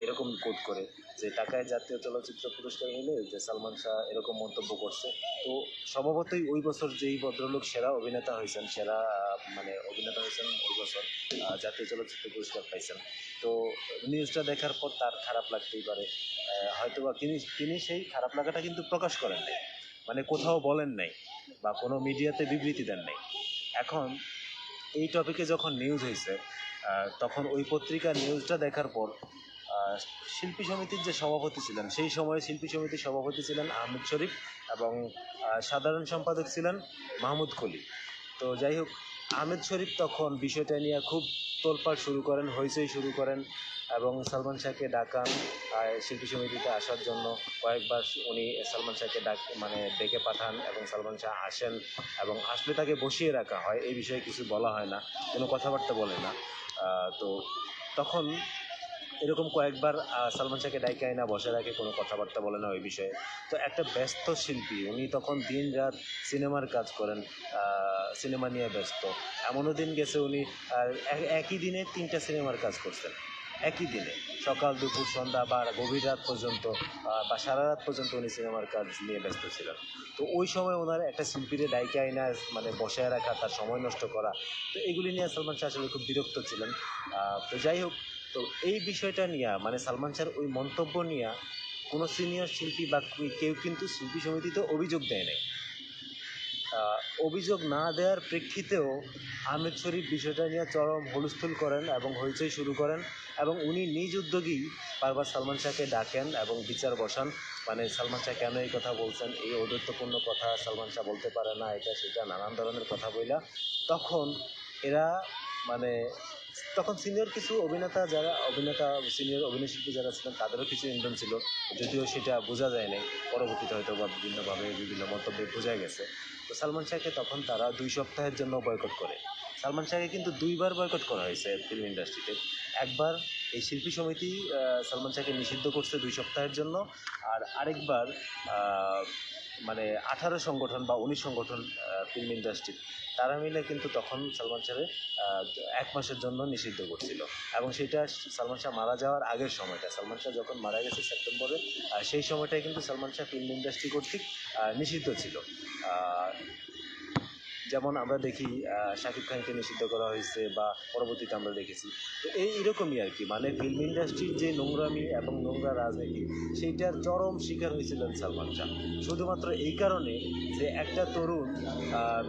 এরকম কোট করে যে ঢাকায় জাতীয় চলচ্চিত্র পুরস্কার নিলে যে সালমান শাহ এরকম মন্তব্য করছে। তো স্বভাবতই ওই বছর যেই ভদ্রলোক সেরা অভিনেতা হয়েছেন, সেরা মানে অভিনেতা হয়েছেন ওই বছর, জাতীয় চলচ্চিত্র পুরস্কার পাইছেন। তো নিউজটা দেখার পর তার খারাপ লাগতেই পারে, হয়তোবা তিনি সেই খারাপ লাগাটা কিন্তু প্রকাশ করেন নাই, মানে কোথাও বলেন নাই বা কোনো মিডিয়াতে বিবৃতি দেন নাই। এখন এই টপিকে যখন নিউজ হয়েছে, তখন ওই পত্রিকার নিউজটা দেখার পর শিল্পী সমিতির যে সভাপতি ছিলেন, সেই সময়ে শিল্পী সমিতির সভাপতি ছিলেন আহমেদ শরীফ এবং সাধারণ সম্পাদক ছিলেন মাহমুদ কলি। তো যাই হোক, আহমেদ শরীফ তখন বিষয়টা নিয়ে খুব তোলপাড় শুরু করেন, হইচই শুরু করেন এবং সালমান শাহকে ডাকান শিল্পী সমিতিতে আসার জন্য। কয়েকবার উনি সালমান শাহকে ডেকে পাঠান এবং সালমান শাহ আসেন এবং আসলে তাকে বসিয়ে রাখা হয়, এই বিষয়ে কিছু বলা হয় না, কোনো কথাবার্তা বলে না। তো তখন এরকম কয়েকবার সালমান শাহকে ডাইকে আইনা বসে রাখে, কোনো কথাবার্তা বলে না ওই বিষয়ে। তো একটা ব্যস্ত শিল্পী, উনি তখন দিন রাত সিনেমার কাজ করেন, সিনেমা নিয়ে ব্যস্ত। এমনও দিন গেছে উনি একই দিনে 3টা সিনেমার কাজ করছেন, একই দিনে, সকাল দুপুর সন্ধ্যা বা গভীর রাত পর্যন্ত বা সারা রাত পর্যন্ত উনি সিনেমার কাজ নিয়ে ব্যস্ত ছিলেন। তো ওই সময় ওনার একটা শিল্পীরে ডাইকে আইনা বসায় রাখা, তার সময় নষ্ট করা, তো এগুলি নিয়ে সালমান শাহ আসলে খুব বিরক্ত ছিলেন। তো যাই হোক, তো এই বিষয়টা নিয়ে সালমান শাহর ওই মন্তব্য নিয়ে কোনো সিনিয়র শিল্পী বা কেউ কিন্তু শিল্পী সমিতিতে অভিযোগ দেয় নাই। অভিযোগ না দেওয়ার প্রেক্ষিতেও আহমেদ শরীফ বিষয়টা নিয়ে চরম হুলস্থুল করেন এবং হইচই শুরু করেন এবং উনি নিজ উদ্যোগেই বারবার সালমান শাহকে ডাকেন এবং বিচার বসান। সালমান শাহ কেন এই কথা বলছেন, এই ঔদ্ধত্যপূর্ণ কথা সালমান শাহ বলতে পারে না, এটা সেটা নানান ধরনের কথা বইলা তখন এরা তখন সিনিয়র কিছু সিনিয়র অভিনয়শিল্পী যারা ছিলেন তাদেরও কিছু ইন্ধন ছিল, যদিও সেটা বোঝা যায় নাই, পরবর্তীতে হয়তো বা বিভিন্নভাবে বিভিন্ন মন্তব্যে বোঝা গেছে। তো সালমান শাহকে তখন তারা 2 সপ্তাহের জন্য বয়কট করে। সালমান শাহকে কিন্তু 2বার বয়কট করা হয়েছে ফিল্ম ইন্ডাস্ট্রিতে। একবার এই শিল্পী সমিতি সালমান শাহকে নিষিদ্ধ করছে 2 সপ্তাহের জন্য, আর আরেকবার 18 সংগঠন বা 19 সংগঠন ফিল্ম ইন্ডাস্ট্রি, তারা মিলে কিন্তু তখন সালমান শাহের 1 মাসের জন্য নিষিদ্ধ করছিল। এবং সেটা সালমান শাহ মারা যাওয়ার আগের সময়টা, সালমান শাহ যখন মারা গেছে সেপ্টেম্বরে, সেই সময়টাই কিন্তু সালমান শাহ ফিল্ম ইন্ডাস্ট্রি কর্তৃক নিষিদ্ধ ছিল। যেমন আমরা দেখি শাকিব খানকে নিষিদ্ধ করা হয়েছে বা পরবর্তীতে আমরা দেখেছি। তো এইরকমই আর কি, ফিল্ম ইন্ডাস্ট্রির যে নোংরামি এবং নোংরা রাজনীতি, সেইটার চরম শিকার হয়েছিলেন সালমান শাহ, শুধুমাত্র এই কারণে যে একটা তরুণ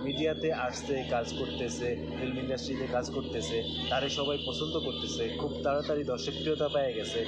মিডিয়াতে আসছে, কাজ করতেছে, ফিল্ম ইন্ডাস্ট্রিতে কাজ করতেছে, তারে সবাই পছন্দ করতেছে, খুব তাড়াতাড়ি দর্শকপ্রিয়তা পেয়ে গেছে।